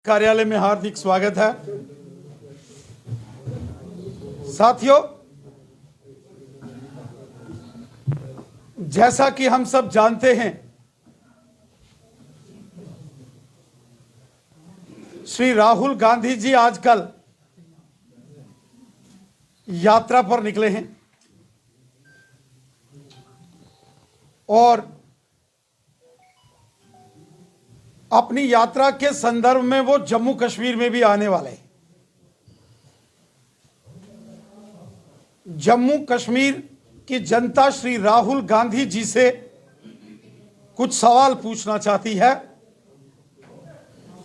कार्यालय में हार्दिक स्वागत है। साथियों, जैसा कि हम सब जानते हैं, श्री राहुल गांधी जी आजकल यात्रा पर निकले हैं और अपनी यात्रा के संदर्भ में वो जम्मू कश्मीर में भी आने वाले हैं। जम्मू कश्मीर की जनता श्री राहुल गांधी जी से कुछ सवाल पूछना चाहती है,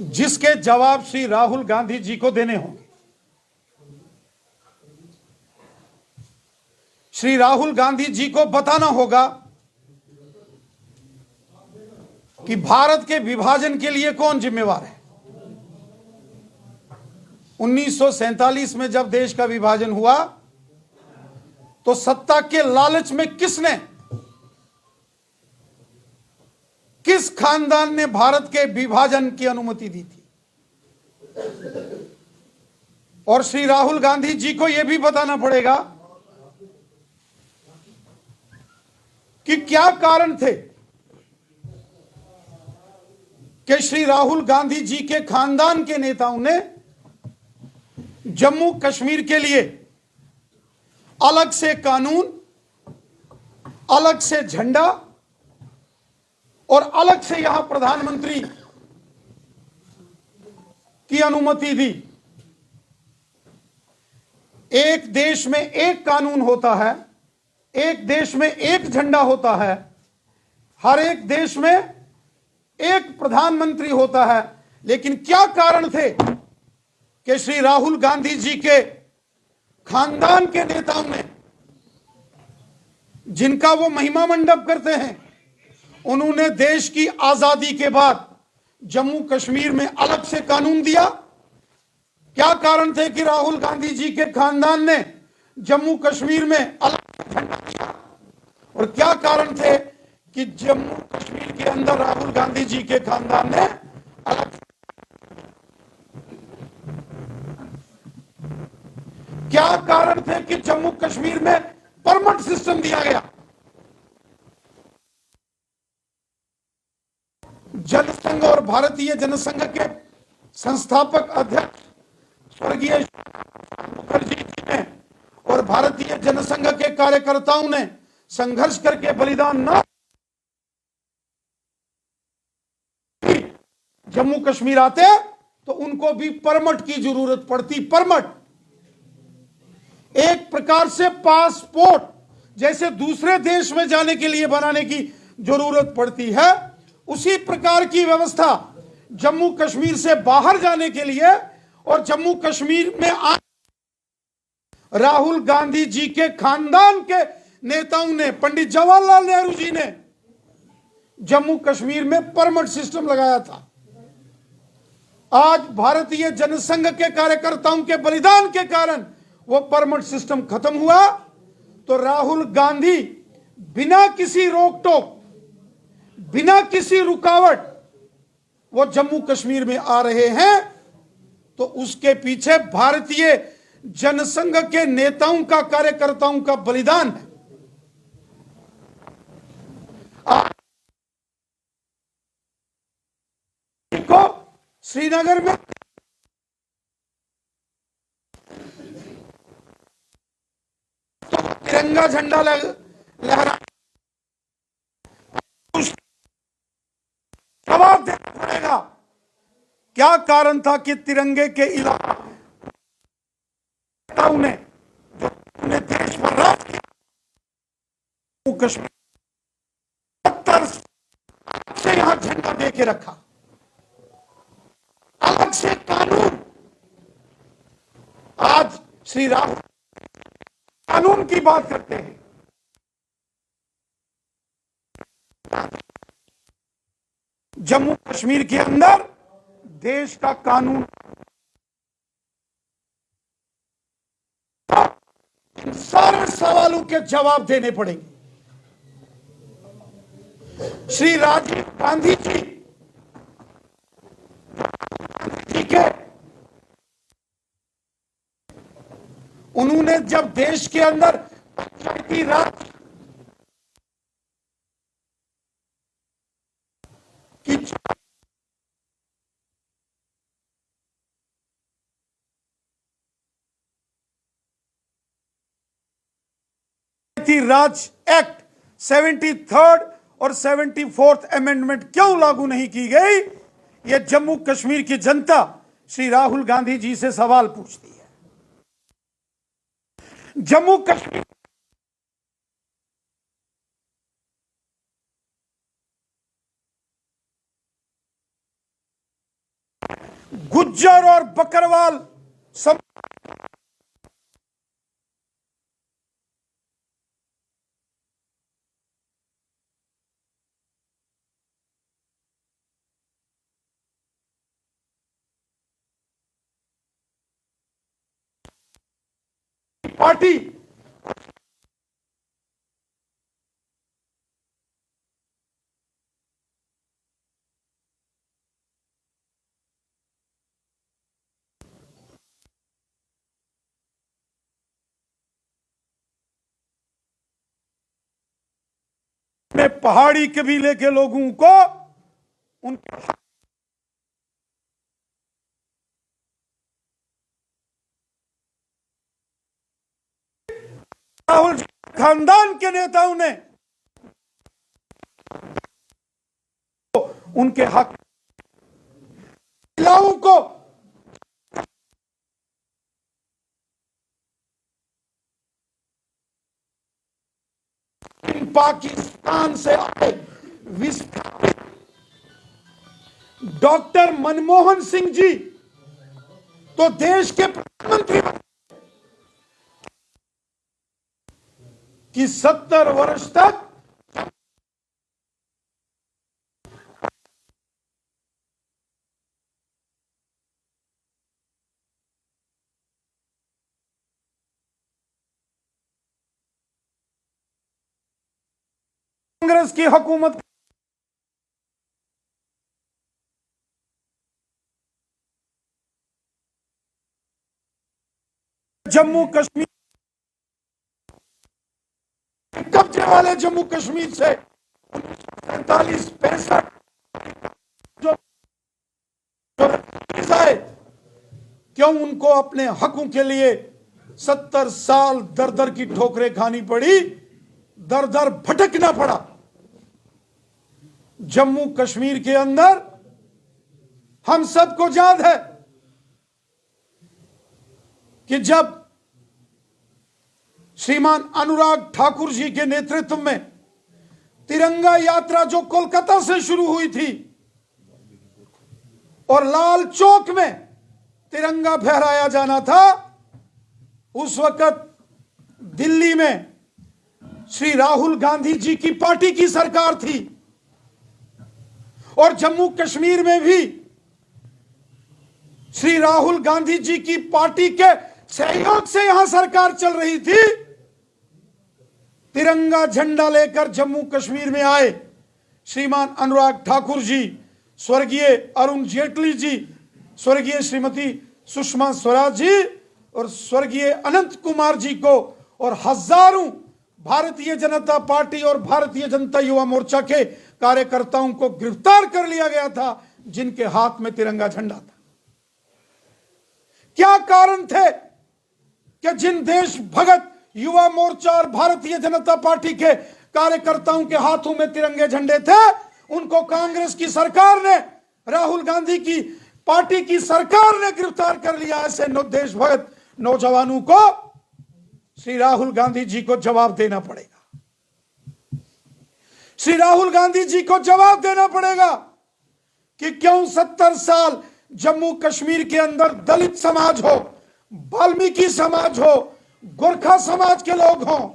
जिसके जवाब श्री राहुल गांधी जी को देने होंगे। श्री राहुल गांधी जी को बताना होगा कि भारत के विभाजन के लिए कौन जिम्मेवार है। 1947 में जब देश का विभाजन हुआ तो सत्ता के लालच में किस खानदान ने भारत के विभाजन की अनुमति दी थी। और श्री राहुल गांधी जी को यह भी बताना पड़ेगा कि क्या कारण थे कि श्री राहुल गांधी जी के खानदान के नेताओं ने जम्मू कश्मीर के लिए अलग से कानून, अलग से झंडा और अलग से यहां प्रधानमंत्री की अनुमति दी। एक देश में एक कानून होता है, एक देश में एक झंडा होता है, हर एक देश में एक प्रधानमंत्री होता है। लेकिन क्या कारण थे कि श्री राहुल गांधी जी के खानदान के नेताओं ने, जिनका वो महिमा मंडप करते हैं, उन्होंने देश की आजादी के बाद जम्मू कश्मीर में अलग से कानून दिया। क्या कारण थे कि राहुल गांधी जी के खानदान ने जम्मू कश्मीर में अलग से झंडा दिया? और क्या कारण थे कि जम्मू कश्मीर के अंदर राहुल गांधी जी के खानदान ने अलग, क्या कारण थे कि जम्मू कश्मीर में परमिट सिस्टम दिया गया? जनसंघ और भारतीय जनसंघ के संस्थापक अध्यक्ष स्वर्गीय मुखर्जी जी ने और भारतीय जनसंघ के कार्यकर्ताओं ने संघर्ष करके बलिदान न जम्मू कश्मीर आते तो उनको भी परमिट की जरूरत पड़ती। परमिट एक प्रकार से पासपोर्ट जैसे दूसरे देश में जाने के लिए बनाने की जरूरत पड़ती है, उसी प्रकार की व्यवस्था जम्मू कश्मीर से बाहर जाने के लिए और जम्मू कश्मीर में राहुल गांधी जी के खानदान के नेताओं ने, पंडित जवाहरलाल नेहरू जी ने जम्मू कश्मीर में परमिट सिस्टम लगाया था। आज भारतीय जनसंघ के कार्यकर्ताओं के बलिदान के कारण वो परमिट सिस्टम खत्म हुआ, तो राहुल गांधी बिना किसी रोक टोक, बिना किसी रुकावट वो जम्मू कश्मीर में आ रहे हैं। तो उसके पीछे भारतीय जनसंघ के नेताओं का, कार्यकर्ताओं का बलिदान है। को श्रीनगर में तो तिरंगा झंडा लहरा, जवाब देना पड़ेगा क्या कारण था कि तिरंगे के इलावा ने जो देश पर राज किया, कश्मीर 70 से यहां झंडा दे के रखा, अलग से कानून। आज श्री राहुल कानून की बात करते हैं। जम्मू कश्मीर के अंदर देश का कानून, इन सारे सवालों के जवाब देने पड़ेंगे। श्री राजीव गांधी जी के उन्होंने जब देश के अंदर पंचायती राज की राज एक्ट 73rd और 74th अमेंडमेंट क्यों लागू नहीं की गई, यह जम्मू कश्मीर की जनता श्री राहुल गांधी जी से सवाल पूछती है। जम्मू कश्मीर गुज्जर और बकरवाल सब पार्टी में पहाड़ी कबीले के लोगों को उनके राहुल खानदान के नेताओं ने उनके हक महिलाओं को पाकिस्तान से आए विस्थापित डॉक्टर मनमोहन सिंह जी तो देश के प्रधानमंत्री कि 70 वर्ष तक कांग्रेस की हुकूमत जम्मू कश्मीर कब्जे वाले जम्मू कश्मीर से 1947-65 जो आए, क्यों उनको अपने हकों के लिए 70 साल दर दर की ठोकरें खानी पड़ी, दर दर भटकना पड़ा। जम्मू कश्मीर के अंदर हम सबको याद है कि जब श्रीमान अनुराग ठाकुर जी के नेतृत्व में तिरंगा यात्रा जो कोलकाता से शुरू हुई थी और लाल चौक में तिरंगा फहराया जाना था, उस वक्त दिल्ली में श्री राहुल गांधी जी की पार्टी की सरकार थी और जम्मू कश्मीर में भी श्री राहुल गांधी जी की पार्टी के सहयोग से यहां सरकार चल रही थी। तिरंगा झंडा लेकर जम्मू कश्मीर में आए श्रीमान अनुराग ठाकुर जी, स्वर्गीय अरुण जेटली जी, स्वर्गीय श्रीमती सुषमा स्वराज जी और स्वर्गीय अनंत कुमार जी को और हजारों भारतीय जनता पार्टी और भारतीय जनता युवा मोर्चा के कार्यकर्ताओं को गिरफ्तार कर लिया गया था, जिनके हाथ में तिरंगा झंडा था। क्या कारण थे कि जिन देश भगत युवा मोर्चा और भारतीय जनता पार्टी के कार्यकर्ताओं के हाथों में तिरंगे झंडे थे, उनको कांग्रेस की सरकार ने, राहुल गांधी की पार्टी की सरकार ने गिरफ्तार कर लिया। ऐसे देश भगत नौजवानों को श्री राहुल गांधी जी को जवाब देना पड़ेगा। श्री राहुल गांधी जी को जवाब देना पड़ेगा कि क्यों 70 साल जम्मू कश्मीर के अंदर दलित समाज हो, वाल्मीकि समाज हो, गोरखा समाज के लोग हों,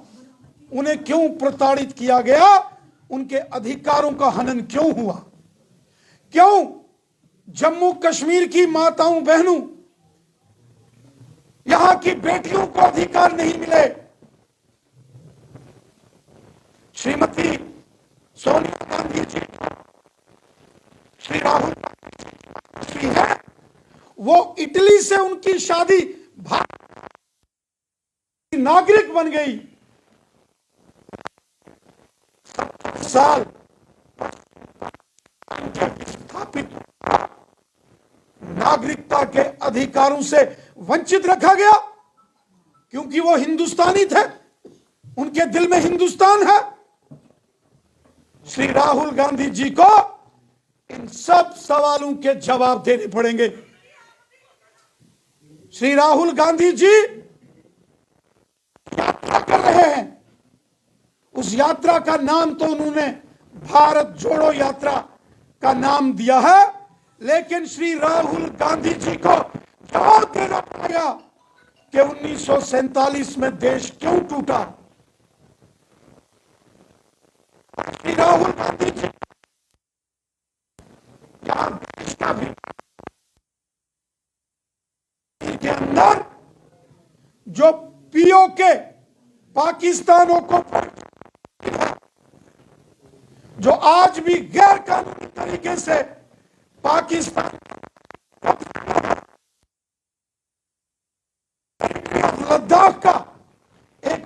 उन्हें क्यों प्रताड़ित किया गया, उनके अधिकारों का हनन क्यों हुआ, क्यों जम्मू कश्मीर की माताओं बहनों, यहां की बेटियों को अधिकार नहीं मिले। श्रीमती सोनिया गांधी जी, श्री राहुल गांधी है, वो इटली से उनकी शादी भारत की नागरिक बन गई। 70 साल स्थापित नागरिकता के अधिकारों से वंचित रखा गया क्योंकि वो हिंदुस्तानी थे, उनके दिल में हिंदुस्तान है। श्री राहुल गांधी जी को इन सब सवालों के जवाब देने पड़ेंगे। श्री राहुल गांधी जी यात्रा कर रहे हैं, उस यात्रा का नाम तो उन्होंने भारत जोड़ो यात्रा का नाम दिया है, लेकिन श्री राहुल गांधी जी को जवाब देना पड़ेगा कि 1947 में देश क्यों टूटा। श्री राहुल गांधी जी यहां देश का भी के अंदर जो पीओके पाकिस्तानों को जो आज भी गैर कानूनी तरीके से पाकिस्तान लद्दाख का एक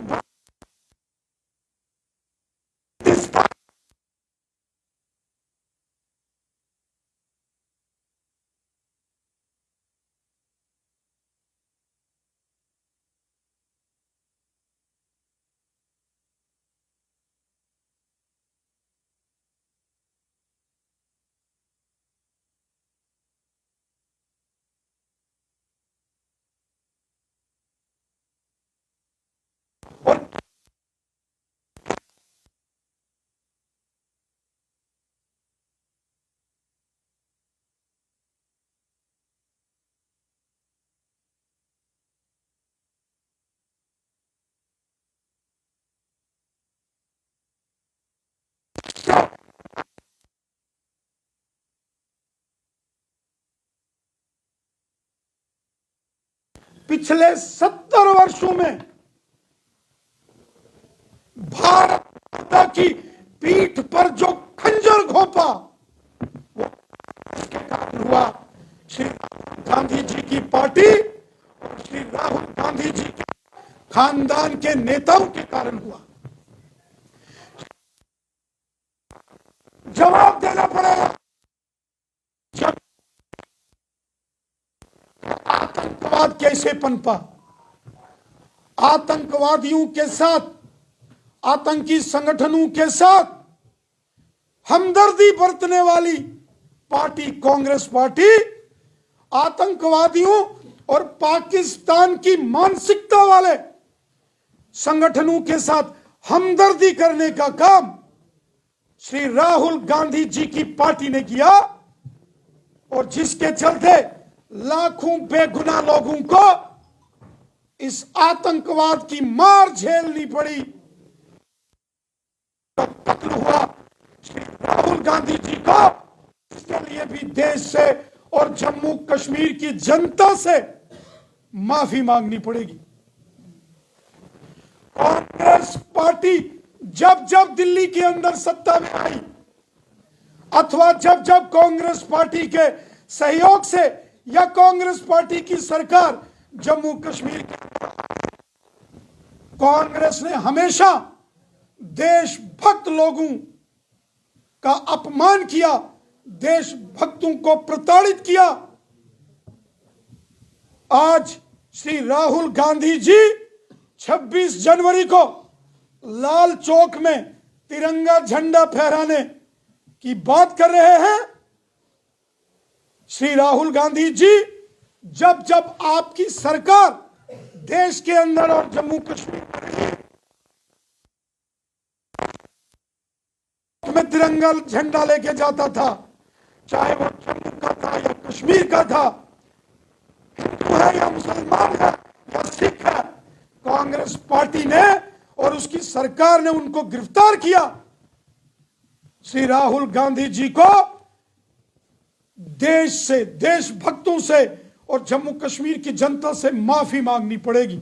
और पिछले 70 वर्षों में भारत माता की पीठ पर जो खंजर घोंपा वो इसके कारण हुआ श्री राहुल गांधी जी की पार्टी और श्री राहुल गांधी जी के खानदान के नेताओं के कारण हुआ। जवाब देना पड़ेगा। जब आतंकवाद कैसे पनपा, आतंकवादियों के साथ, आतंकी संगठनों के साथ हमदर्दी बरतने वाली पार्टी कांग्रेस पार्टी आतंकवादियों और पाकिस्तान की मानसिकता वाले संगठनों के साथ हमदर्दी करने का काम श्री राहुल गांधी जी की पार्टी ने किया, और जिसके चलते लाखों बेगुनाह लोगों को इस आतंकवाद की मार झेलनी पड़ी। कत्ल हुआ श्री राहुल गांधी जी को, इसके लिए भी देश से और जम्मू कश्मीर की जनता से माफी मांगनी पड़ेगी। कांग्रेस पार्टी जब जब दिल्ली के अंदर सत्ता में आई अथवा जब जब कांग्रेस पार्टी के सहयोग से या कांग्रेस पार्टी की सरकार जम्मू कश्मीर के, कांग्रेस ने हमेशा देशभक्त लोगों का अपमान किया, देशभक्तों को प्रताड़ित किया। आज श्री राहुल गांधी जी 26 जनवरी को लाल चौक में तिरंगा झंडा फहराने की बात कर रहे हैं। श्री राहुल गांधी जी जब जब आपकी सरकार देश के अंदर और जम्मू कश्मीर में तिरंगा झंडा लेके जाता था, चाहे वो जम्मू का था या कश्मीर का था, हिंदू है या मुसलमान है या सिख है, कांग्रेस पार्टी ने और उसकी सरकार ने उनको गिरफ्तार किया। श्री राहुल गांधी जी को देश से, देशभक्तों से और जम्मू कश्मीर की जनता से माफी मांगनी पड़ेगी।